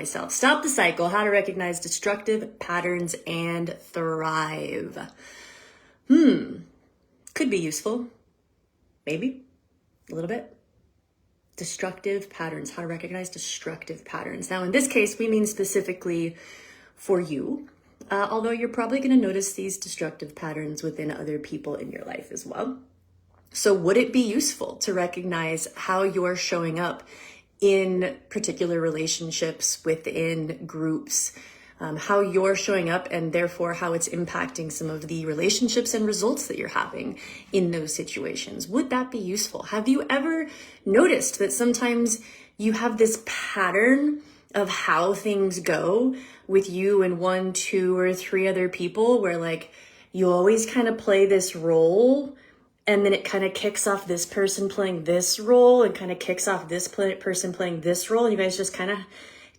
myself. Stop the cycle, how to recognize destructive patterns and thrive. Could be useful. Maybe a little bit. Destructive patterns, how to recognize destructive patterns. Now, in this case, we mean specifically for you, although you're probably going to notice these destructive patterns within other people in your life as well. So would it be useful to recognize how you're showing up in particular relationships, within groups, how you're showing up, and therefore how it's impacting some of the relationships and results that you're having in those situations? Would that be useful? Have you ever noticed that sometimes you have this pattern of how things go with you and 1, 2, or 3 other people, where like you always kind of play this role, and then it kind of kicks off this person playing this role and kind of kicks off this person playing this role, and you guys just kind of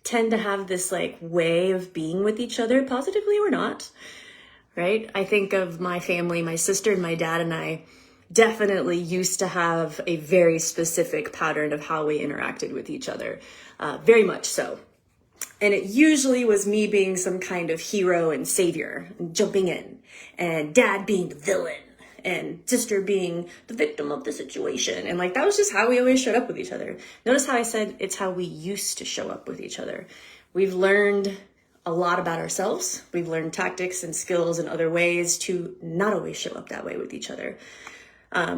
tend to have this like way of being with each other, positively or not, right? I think of my family, my sister and my dad and I definitely used to have a very specific pattern of how we interacted with each other, very much so. And it usually was me being some kind of hero and savior, and jumping in, and dad being the villain, and sister being the victim of the situation. And like, that was just how we always showed up with each other. Notice how I said it's how we used to show up with each other. We've learned a lot about ourselves. We've learned tactics and skills and other ways to not always show up that way with each other.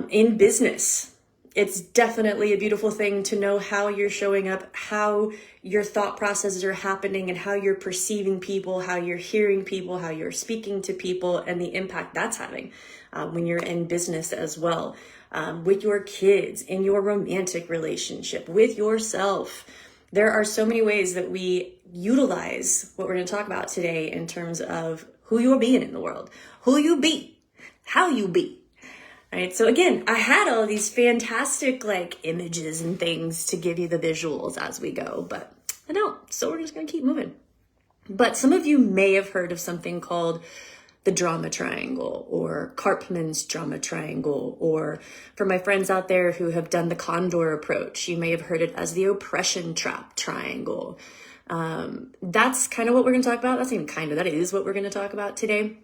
In business, it's definitely a beautiful thing to know how you're showing up, how your thought processes are happening, and how you're perceiving people, how you're hearing people, how you're speaking to people, and the impact that's having when you're in business as well, with your kids, in your romantic relationship, with yourself. There are so many ways that we utilize what we're going to talk about today in terms of who you're being in the world, who you be, how you be. Right. So again, I had all these fantastic like images and things to give you the visuals as we go, but I don't. So we're just going to keep moving. But some of you may have heard of something called the drama triangle, or Karpman's drama triangle, or for my friends out there who have done the Condor approach, you may have heard it as the oppression trap triangle. That's kind of what we're going to talk about. That's even kind of, that is what we're going to talk about today.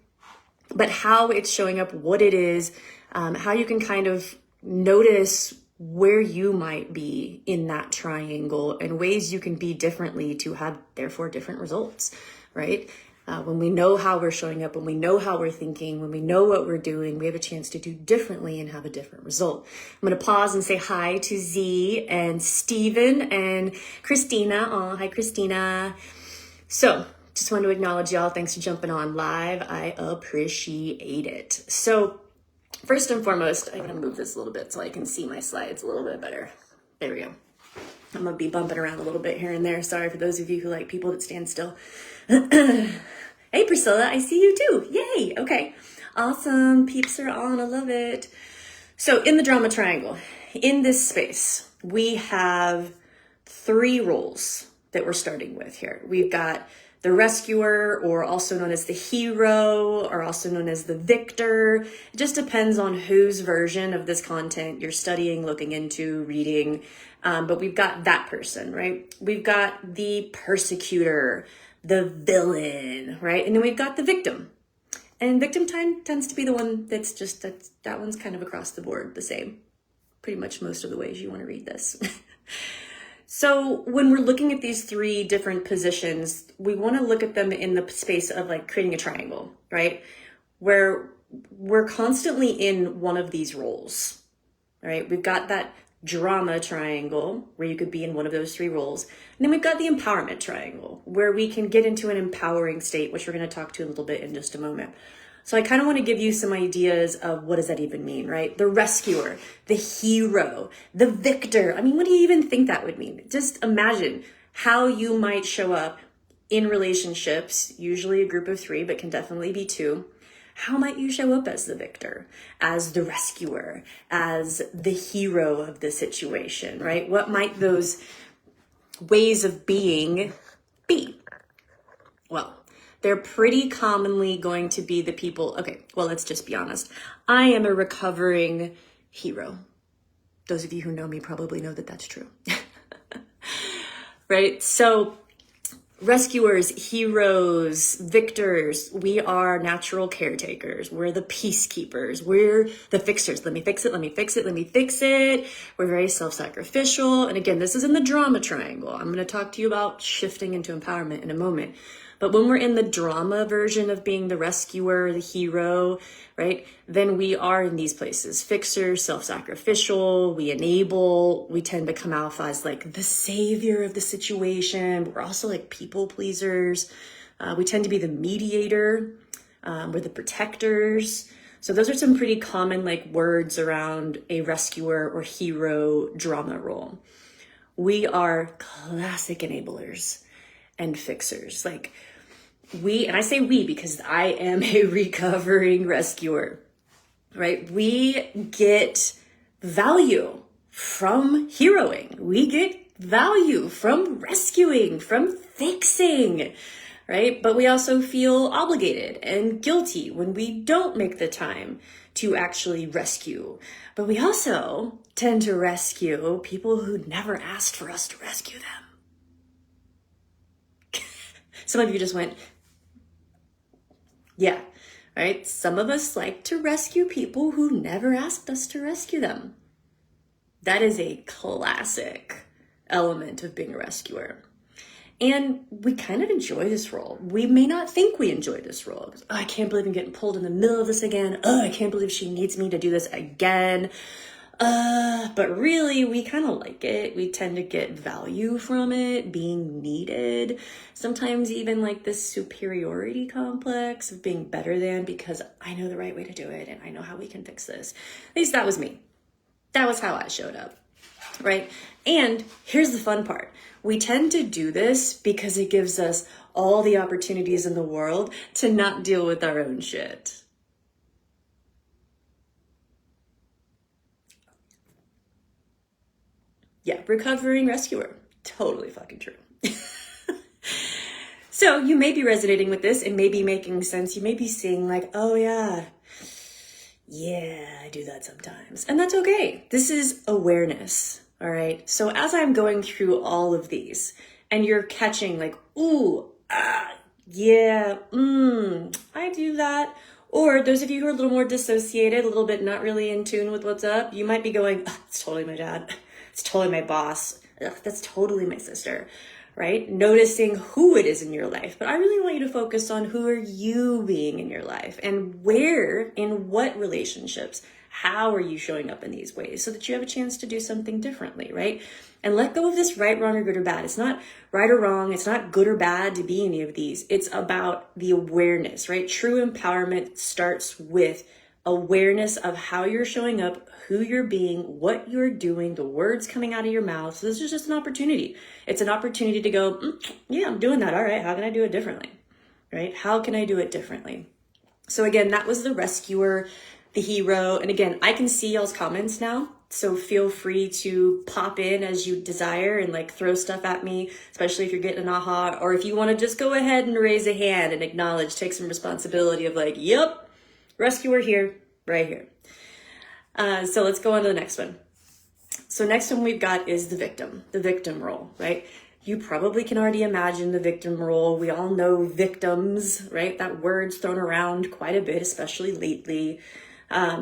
But how it's showing up, what it is, how you can kind of notice where you might be in that triangle, and ways you can be differently to have, therefore, different results, right? When we know how we're showing up, when we know how we're thinking, when we know what we're doing, we have a chance to do differently and have a different result. I'm going to pause and say hi to Z and Steven and Christina. Oh, hi, Christina. So just want to acknowledge y'all. Thanks for jumping on live. I appreciate it. So first and foremost, I'm going to move this a little bit so I can see my slides a little bit better. There we go. I'm going to be bumping around a little bit here and there. Sorry for those of you who like people that stand still. Hey, Priscilla, I see you too. Yay. Okay. Awesome. Peeps are on. I love it. So in the drama triangle, in this space, we have 3 roles that we're starting with here. We've got the rescuer, or also known as the hero, or also known as the victor. It just depends on whose version of this content you're studying, looking into, reading. But we've got that person, right? We've got the persecutor, the villain, right? And then we've got the victim. And victim time tends to be the one that's just, that one's kind of across the board the same. Pretty much most of the ways you want to read this. So when we're looking at these 3 different positions, we want to look at them in the space of like creating a triangle, right? Where we're constantly in one of these roles, right? We've got that drama triangle where you could be in one of those 3 roles. And then we've got the empowerment triangle where we can get into an empowering state, which we're going to talk to a little bit in just a moment. So I kind of want to give you some ideas of what does that even mean, right? The rescuer, the hero, the victor. I mean, what do you even think that would mean? Just imagine how you might show up in relationships, usually a group of 3, but can definitely be 2. How might you show up as the victor, as the rescuer, as the hero of the situation, right? What might those ways of being be? Well, they're pretty commonly going to be the people. Okay, well, let's just be honest. I am a recovering hero. Those of you who know me probably know that that's true. Right? So rescuers, heroes, victors, we are natural caretakers. We're the peacekeepers. We're the fixers. Let me fix it. Let me fix it. Let me fix it. We're very self-sacrificial. And again, this is in the drama triangle. I'm going to talk to you about shifting into empowerment in a moment. But when we're in the drama version of being the rescuer, the hero, right, then we are in these places. Fixer, self-sacrificial, we enable, we tend to come off as like the savior of the situation. But we're also like people pleasers. We tend to be the mediator. We're the protectors. So those are some pretty common like words around a rescuer or hero drama role. We are classic enablers and fixers. Like and I say we because I am a recovering rescuer, right? We get value from heroing. We get value from rescuing, from fixing, right? But we also feel obligated and guilty when we don't make the time to actually rescue. But we also tend to rescue people who never asked for us to rescue them. Some of you just went, yeah, right? Some of us like to rescue people who never asked us to rescue them. That is a classic element of being a rescuer. And we kind of enjoy this role. We may not think we enjoy this role. Oh, I can't believe I'm getting pulled in the middle of this again. Oh, I can't believe she needs me to do this again. But really, we kind of like it. We tend to get value from it, being needed. Sometimes even like this superiority complex of being better than because I know the right way to do it and I know how we can fix this. At least that was me. That was how I showed up, right? And here's the fun part. We tend to do this because it gives us all the opportunities in the world to not deal with our own shit. Yeah, recovering rescuer. Totally fucking true. So you may be resonating with this. It may be making sense. You may be seeing like, oh yeah, I do that sometimes. And that's okay. This is awareness, all right? So as I'm going through all of these and you're catching like, ooh, I do that. Or those of you who are a little more dissociated, a little bit not really in tune with what's up, you might be going, oh, it's totally my dad. It's totally my boss. Ugh, that's totally my sister, right? Noticing who it is in your life. But I really want you to focus on who are you being in your life and where, in what relationships, how are you showing up in these ways so that you have a chance to do something differently, right? And let go of this right, wrong, or good or bad. It's not right or wrong. It's not good or bad to be any of these. It's about the awareness, right? True empowerment starts with awareness of how you're showing up, who you're being, what you're doing, the words coming out of your mouth. So this is just an opportunity. It's an opportunity to go, yeah, I'm doing that. All right, how can I do it differently, right? How can I do it differently? So again, that was the rescuer, the hero. And again, I can see y'all's comments now. So feel free to pop in as you desire and like throw stuff at me, especially if you're getting an aha, or if you want to just go ahead and raise a hand and acknowledge, take some responsibility of like, yep, rescuer here, right here. So let's go on to the next one. So next one we've got is the victim role, right? You probably can already imagine the victim role. We all know victims, right? That word's thrown around quite a bit, especially lately.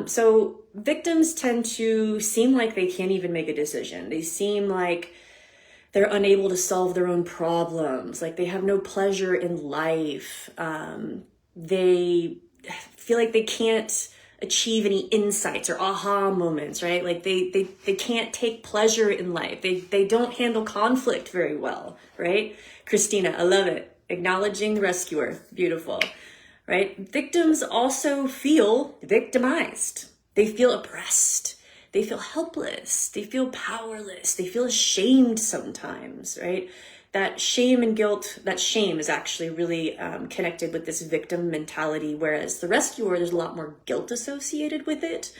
So victims tend to seem like they can't even make a decision. They seem like they're unable to solve their own problems, like they have no pleasure in life. They feel like they can't achieve any insights or aha moments, right? Like they can't take pleasure in life. They don't handle conflict very well, right? Christina, I love it. Acknowledging the rescuer. Beautiful, right? Victims also feel victimized. They feel oppressed. They feel helpless. They feel powerless. They feel ashamed sometimes, right? That shame and guilt, that shame is actually really connected with this victim mentality, whereas the rescuer, there's a lot more guilt associated with it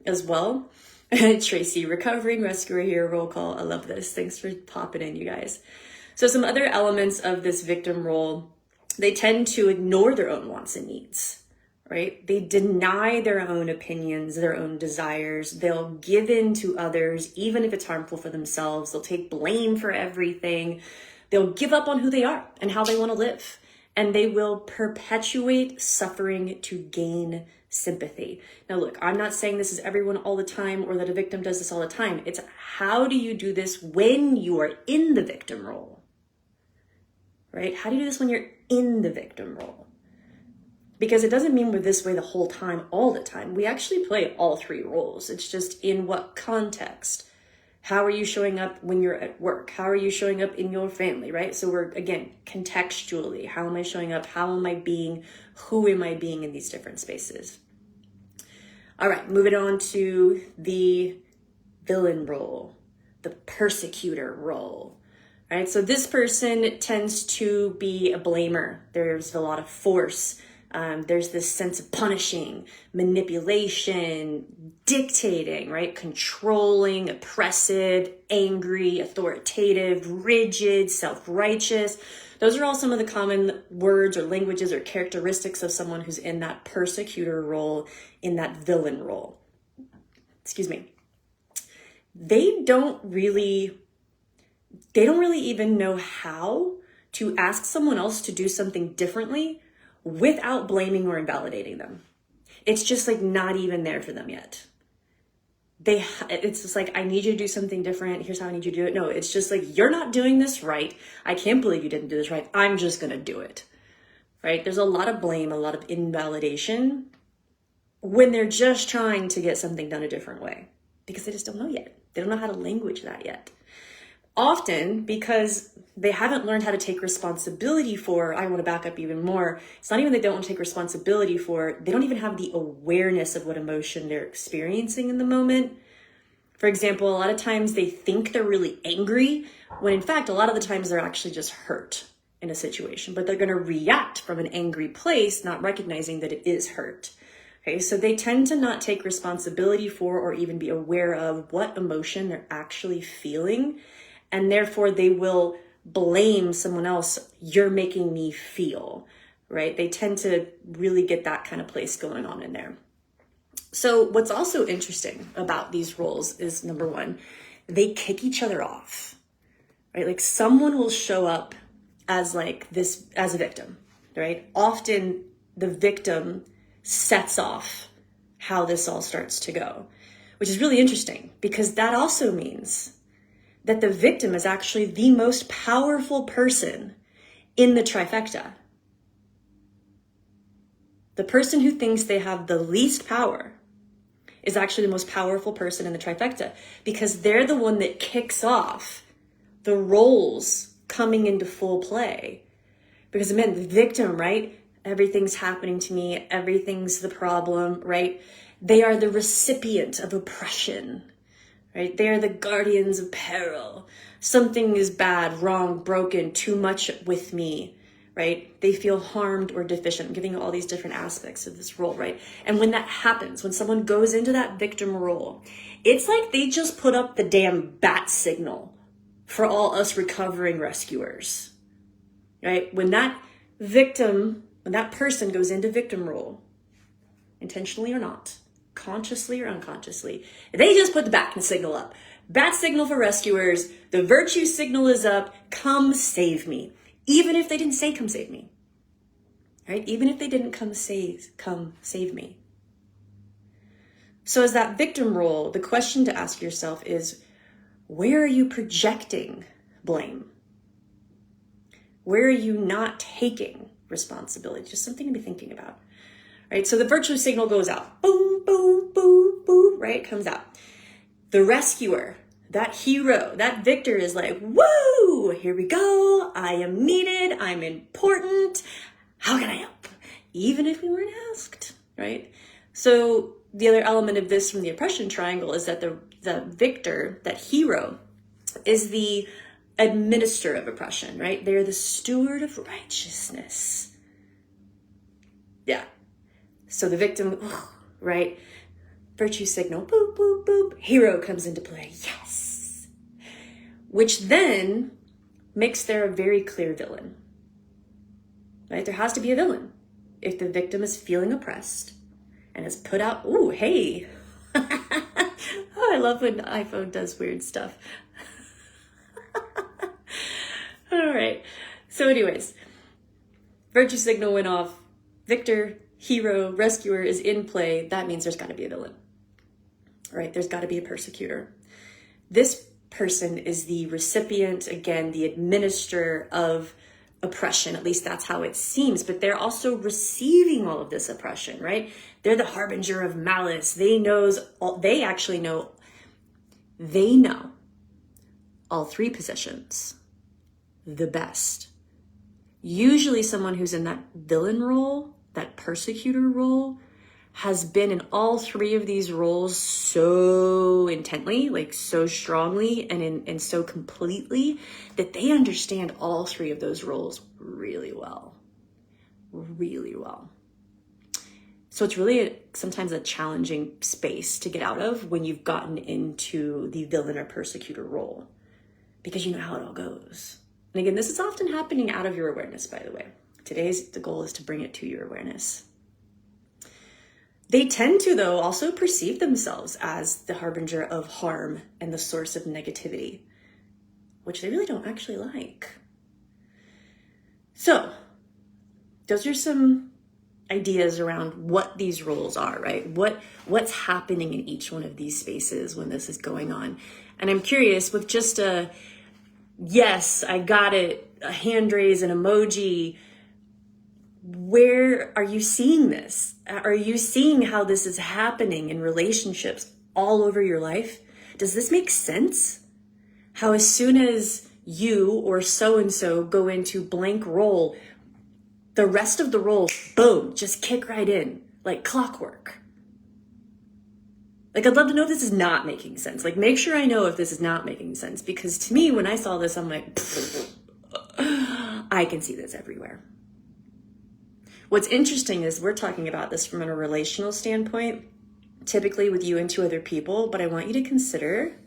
as well. Tracy, recovering rescuer here, roll call. I love this. Thanks for popping in, you guys. So some other elements of this victim role, they tend to ignore their own wants and needs, right? They deny their own opinions, their own desires. They'll give in to others, even if it's harmful for themselves. They'll take blame for everything. They'll give up on who they are and how they want to live. And they will perpetuate suffering to gain sympathy. Now, look, I'm not saying this is everyone all the time or that a victim does this all the time. It's how do you do this when you are in the victim role, right? How do you do this when you're in the victim role? Because it doesn't mean we're this way the whole time, all the time. We actually play all three roles. It's just in what context. How are you showing up when you're at work? How are you showing up in your family, right? So we're, again, contextually, how am I showing up? How am I being? Who am I being in these different spaces? All right, moving on to the villain role, the persecutor role, right? So this person tends to be a blamer. There's a lot of force. There's this sense of punishing, manipulation, dictating, right? Controlling, oppressive, angry, authoritative, rigid, self-righteous. Those are all some of the common words or languages or characteristics of someone who's in that persecutor role, in that villain role. Excuse me. They don't really even know how to ask someone else to do something differently without blaming or invalidating them. It's just like not even there for them yet. It's just like, I need you to do something different. Here's how I need you to do it. No, it's just like, you're not doing this right. I can't believe you didn't do this right. I'm just going to do it, right? There's a lot of blame, a lot of invalidation when they're just trying to get something done a different way because they just don't know yet. They don't know how to language that yet. Often because they haven't learned how to take responsibility for, I want to back up even more. It's not even they don't want to take responsibility for, they don't even have the awareness of what emotion they're experiencing in the moment. For example, a lot of times they think they're really angry when in fact, a lot of the times they're actually just hurt in a situation, but they're going to react from an angry place, not recognizing that it is hurt. Okay, so they tend to not take responsibility for or even be aware of what emotion they're actually feeling. And therefore they will blame someone else. You're making me feel, right? They tend to really get that kind of place going on in there. So what's also interesting about these roles is, number one, they kick each other off, right? Like someone will show up as like this, as a victim, right? Often the victim sets off how this all starts to go, which is really interesting because that also means that the victim is actually the most powerful person in the trifecta. The person who thinks they have the least power is actually the most powerful person in the trifecta because they're the one that kicks off the roles coming into full play. Because again, the victim, right? Everything's happening to me. Everything's the problem, right? They are the recipient of oppression. Right? They are the guardians of peril. Something is bad, wrong, broken, too much with me, right? They feel harmed or deficient. I'm giving you all these different aspects of this role, right? And when that happens, when someone goes into that victim role, it's like they just put up the damn bat signal for all us recovering rescuers, right? When that person goes into victim role, intentionally or not, consciously or unconsciously, they just put the bat signal up. Bat signal for rescuers. The virtue signal is up. Come save me. Even if they didn't say come save me, right? Even if they didn't come save me. So as that victim role, the question to ask yourself is, where are you projecting blame? Where are you not taking responsibility? Just something to be thinking about. Right? So the virtue signal goes out. Boom, boom, boom, boom, right? It comes out. The rescuer, that hero, that victor is like, woo, here we go. I am needed. I'm important. How can I help? Even if we weren't asked, right? So the other element of this from the oppression triangle is that the victor, that hero, is the administrator of oppression, right? They're the steward of righteousness. Yeah. So the victim, right? Virtue signal, boop, boop, boop. Hero comes into play, yes. Which then makes there a very clear villain, right? There has to be a villain. If the victim is feeling oppressed and is put out, ooh, hey. Oh, I love when iPhone does weird stuff. All right. So anyways, virtue signal went off. Victor, hero, rescuer is in play. That means there's got to be a villain, right? There's got to be a persecutor. This person is the recipient, again, the administrator of oppression. At least that's how it seems. But they're also receiving all of this oppression, right? They're the harbinger of malice. They know all three positions the best. Usually someone who's in that villain role, that persecutor role, has been in all three of these roles so intently, like so strongly and so completely, that they understand all three of those roles really well. Really well. So it's really sometimes a challenging space to get out of when you've gotten into the villain or persecutor role, because you know how it all goes. And again, this is often happening out of your awareness, by the way. The goal is to bring it to your awareness. They tend to, though, also perceive themselves as the harbinger of harm and the source of negativity, which they really don't actually like. So, those are some ideas around what these roles are, right? What's happening in each one of these spaces when this is going on. And I'm curious, with just a yes, I got it, a hand raise, an emoji, where are you seeing this? Are you seeing how this is happening in relationships all over your life? Does this make sense? How as soon as you or so-and-so go into blank role, the rest of the roles, boom, just kick right in, like clockwork. Like, I'd love to know if this is not making sense. Like, make sure I know if this is not making sense. Because to me, when I saw this, I'm like, I can see this everywhere. What's interesting is we're talking about this from a relational standpoint, typically with you and two other people, but I want you to consider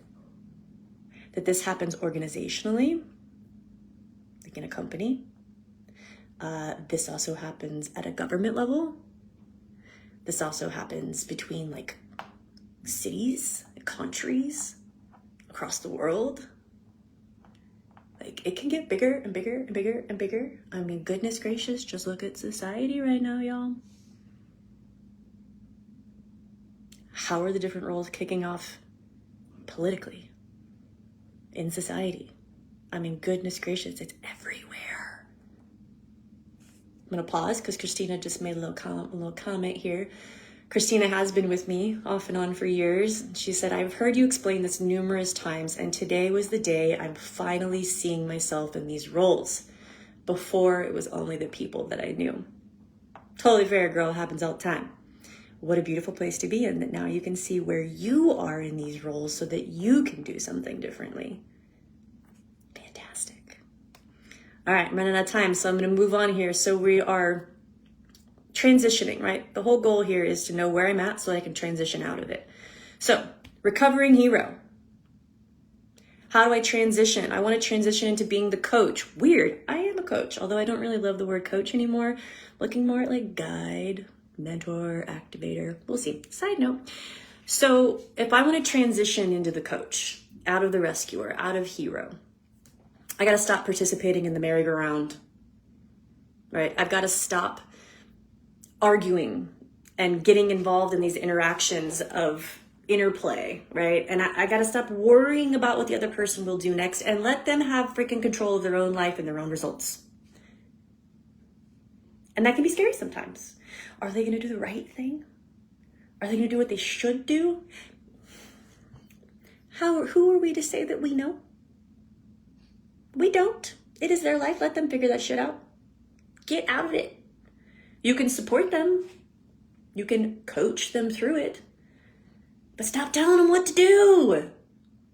that this happens organizationally, like in a company. This also happens at a government level. This also happens between like cities, countries, across the world. Like, it can get bigger and bigger and bigger and bigger. I mean, goodness gracious, just look at society right now, y'all. How are the different roles kicking off politically in society? I mean, goodness gracious, it's everywhere. I'm gonna pause because Christina just made a little comment here. Christina has been with me off and on for years. She said, I've heard you explain this numerous times, and today was the day I'm finally seeing myself in these roles. Before, it was only the people that I knew. Totally fair, girl. It happens all the time. What a beautiful place to be in, that now you can see where you are in these roles so that you can do something differently. Fantastic. All right, I'm running out of time, so I'm going to move on here. So we are transitioning, right? The whole goal here is to know where I'm at so I can transition out of it. So, recovering hero. How do I transition? I want to transition into being the coach. Weird. I am a coach, although I don't really love the word coach anymore. Looking more at like guide, mentor, activator. We'll see. Side note. So, if I want to transition into the coach, out of the rescuer, out of hero, I got to stop participating in the merry-go-round, right? I've got to stop arguing and getting involved in these interactions of interplay, right? And I got to stop worrying about what the other person will do next and let them have freaking control of their own life and their own results. And that can be scary sometimes. Are they going to do the right thing? Are they going to do what they should do? Who are we to say that we know? We don't. It is their life. Let them figure that shit out. Get out of it. You can support them. You can coach them through it. But stop telling them what to do.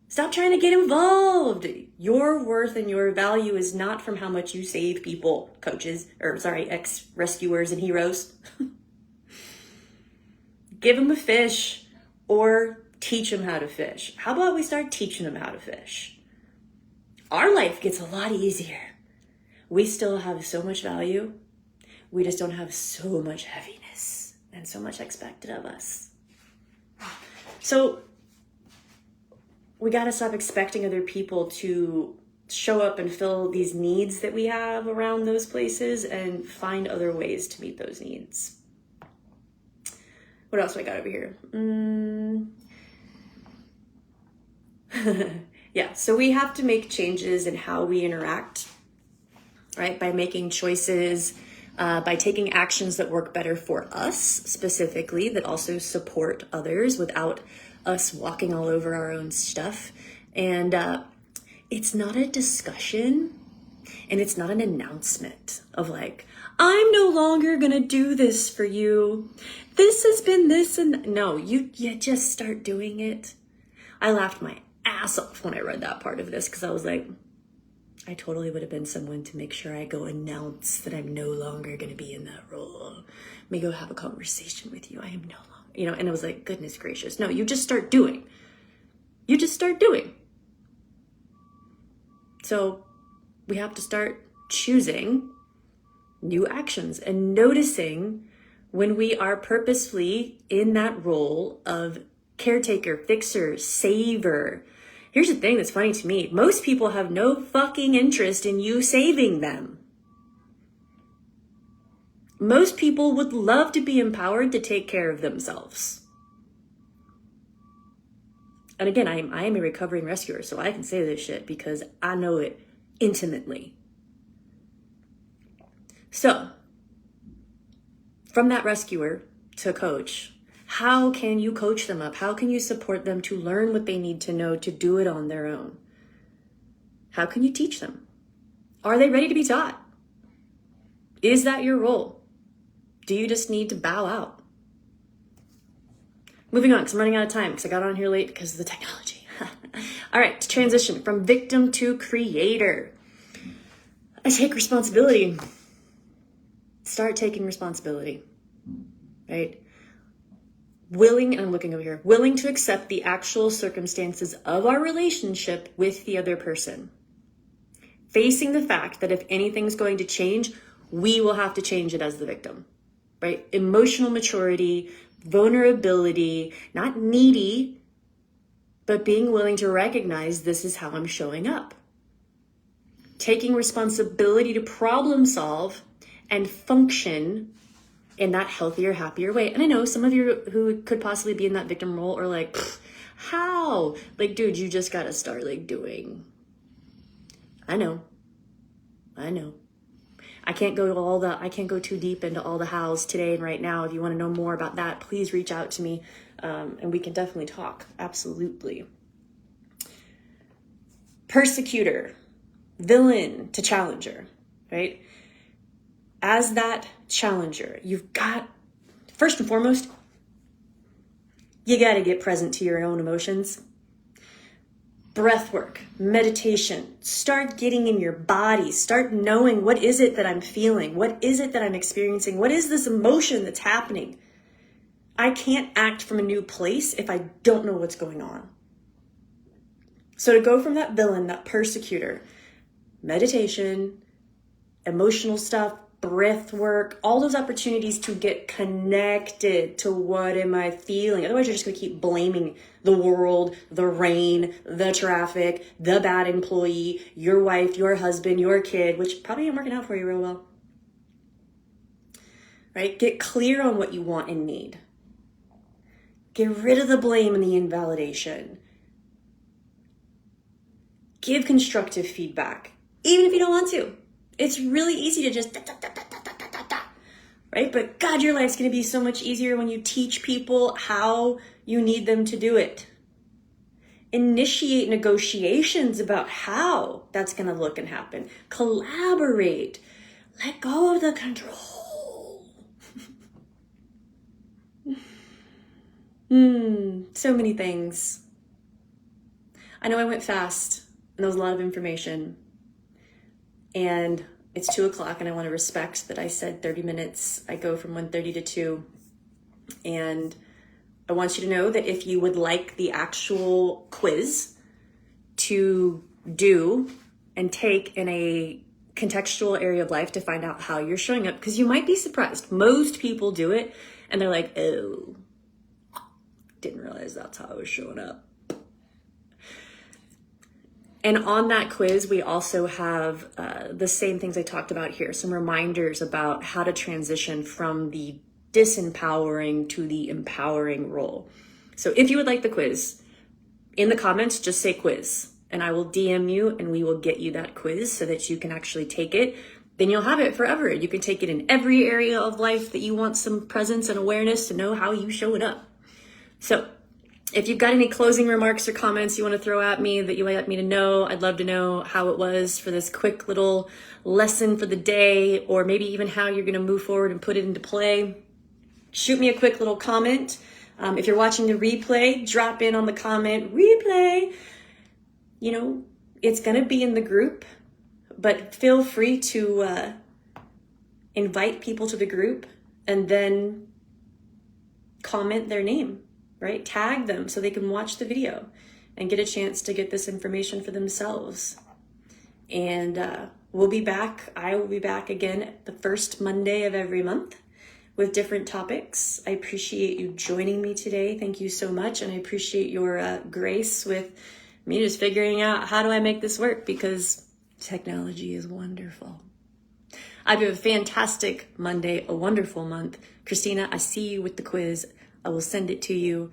Stop trying to get involved. Your worth and your value is not from how much you save people, ex-rescuers and heroes. Give them a fish or teach them how to fish. How about we start teaching them how to fish? Our life gets a lot easier. We still have so much value. We just don't have so much heaviness and so much expected of us. So we got to stop expecting other people to show up and fill these needs that we have around those places and find other ways to meet those needs. What else do I got over here? Yeah, so we have to make changes in how we interact, right? By making choices, by taking actions that work better for us specifically, that also support others without us walking all over our own stuff. And it's not a discussion, and it's not an announcement of like, I'm no longer gonna do this for you. This has been this, and no, you just start doing it. I laughed my ass off when I read that part of this because I was like, I totally would have been someone to make sure I go announce that I'm no longer going to be in that role. Let me go have a conversation with you. I am no longer, and I was like, goodness gracious. No, you just start doing. You just start doing. So we have to start choosing new actions and noticing when we are purposefully in that role of caretaker, fixer, saver. Here's the thing that's funny to me. Most people have no fucking interest in you saving them. Most people would love to be empowered to take care of themselves. And again, I am a recovering rescuer, so I can say this shit because I know it intimately. So, from that rescuer to coach, how can you coach them up? How can you support them to learn what they need to know to do it on their own? How can you teach them? Are they ready to be taught? Is that your role? Do you just need to bow out? Moving on, because I'm running out of time because I got on here late because of the technology. All right, to transition from victim to creator. I take responsibility. Start taking responsibility, right? Willing, and I'm looking over here, willing to accept the actual circumstances of our relationship with the other person. Facing the fact that if anything's going to change, we will have to change it as the victim, right? Emotional maturity, vulnerability, not needy, but being willing to recognize this is how I'm showing up. Taking responsibility to problem solve and function in that healthier, happier way. And I know some of you who could possibly be in that victim role are like, how? Like, dude, you just gotta start like doing. I know. I can't go too deep into all the hows today and right now. If you want to know more about that, please reach out to me and we can definitely talk. Absolutely. Persecutor, villain to challenger, right? As that challenger, you've got, first and foremost, you got to get present to your own emotions. Breath work, meditation, start getting in your body, start knowing what is it that I'm feeling? What is it that I'm experiencing? What is this emotion that's happening? I can't act from a new place if I don't know what's going on. So to go from that villain, that persecutor, meditation, emotional stuff, breath work, all those opportunities to get connected to what am I feeling. Otherwise, you're just going to keep blaming the world, the rain, the traffic, the bad employee, your wife, your husband, your kid, which probably ain't working out for you real well. Right? Get clear on what you want and need. Get rid of the blame and the invalidation. Give constructive feedback, even if you don't want to. It's really easy to just right? But God, your life's going to be so much easier when you teach people how you need them to do it. Initiate negotiations about how that's going to look and happen. Collaborate. Let go of the control. So many things. I know I went fast and there was a lot of information. And it's 2:00 and I want to respect that I said 30 minutes. I go from 1:30 to 2. And I want you to know that if you would like the actual quiz to do and take in a contextual area of life to find out how you're showing up, because you might be surprised. Most people do it and they're like, oh, didn't realize that's how I was showing up. And on that quiz, we also have the same things I talked about here, some reminders about how to transition from the disempowering to the empowering role. So if you would like the quiz, in the comments, just say quiz, and I will DM you and we will get you that quiz so that you can actually take it. Then you'll have it forever. You can take it in every area of life that you want some presence and awareness to know how you show it up. So if you've got any closing remarks or comments you want to throw at me that you want me to know, I'd love to know how it was for this quick little lesson for the day, or maybe even how you're going to move forward and put it into play. Shoot me a quick little comment. If you're watching the replay, drop in on the comment, replay. You know, it's going to be in the group, but feel free to invite people to the group and then comment their name, right? Tag them so they can watch the video and get a chance to get this information for themselves. And we'll be back. I will be back again the first Monday of every month with different topics. I appreciate you joining me today. Thank you so much. And I appreciate your grace with me just figuring out how do I make this work, because technology is wonderful. I have a fantastic Monday, a wonderful month. Christina, I see you with the quiz. I will send it to you.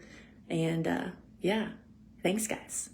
And yeah, thanks guys.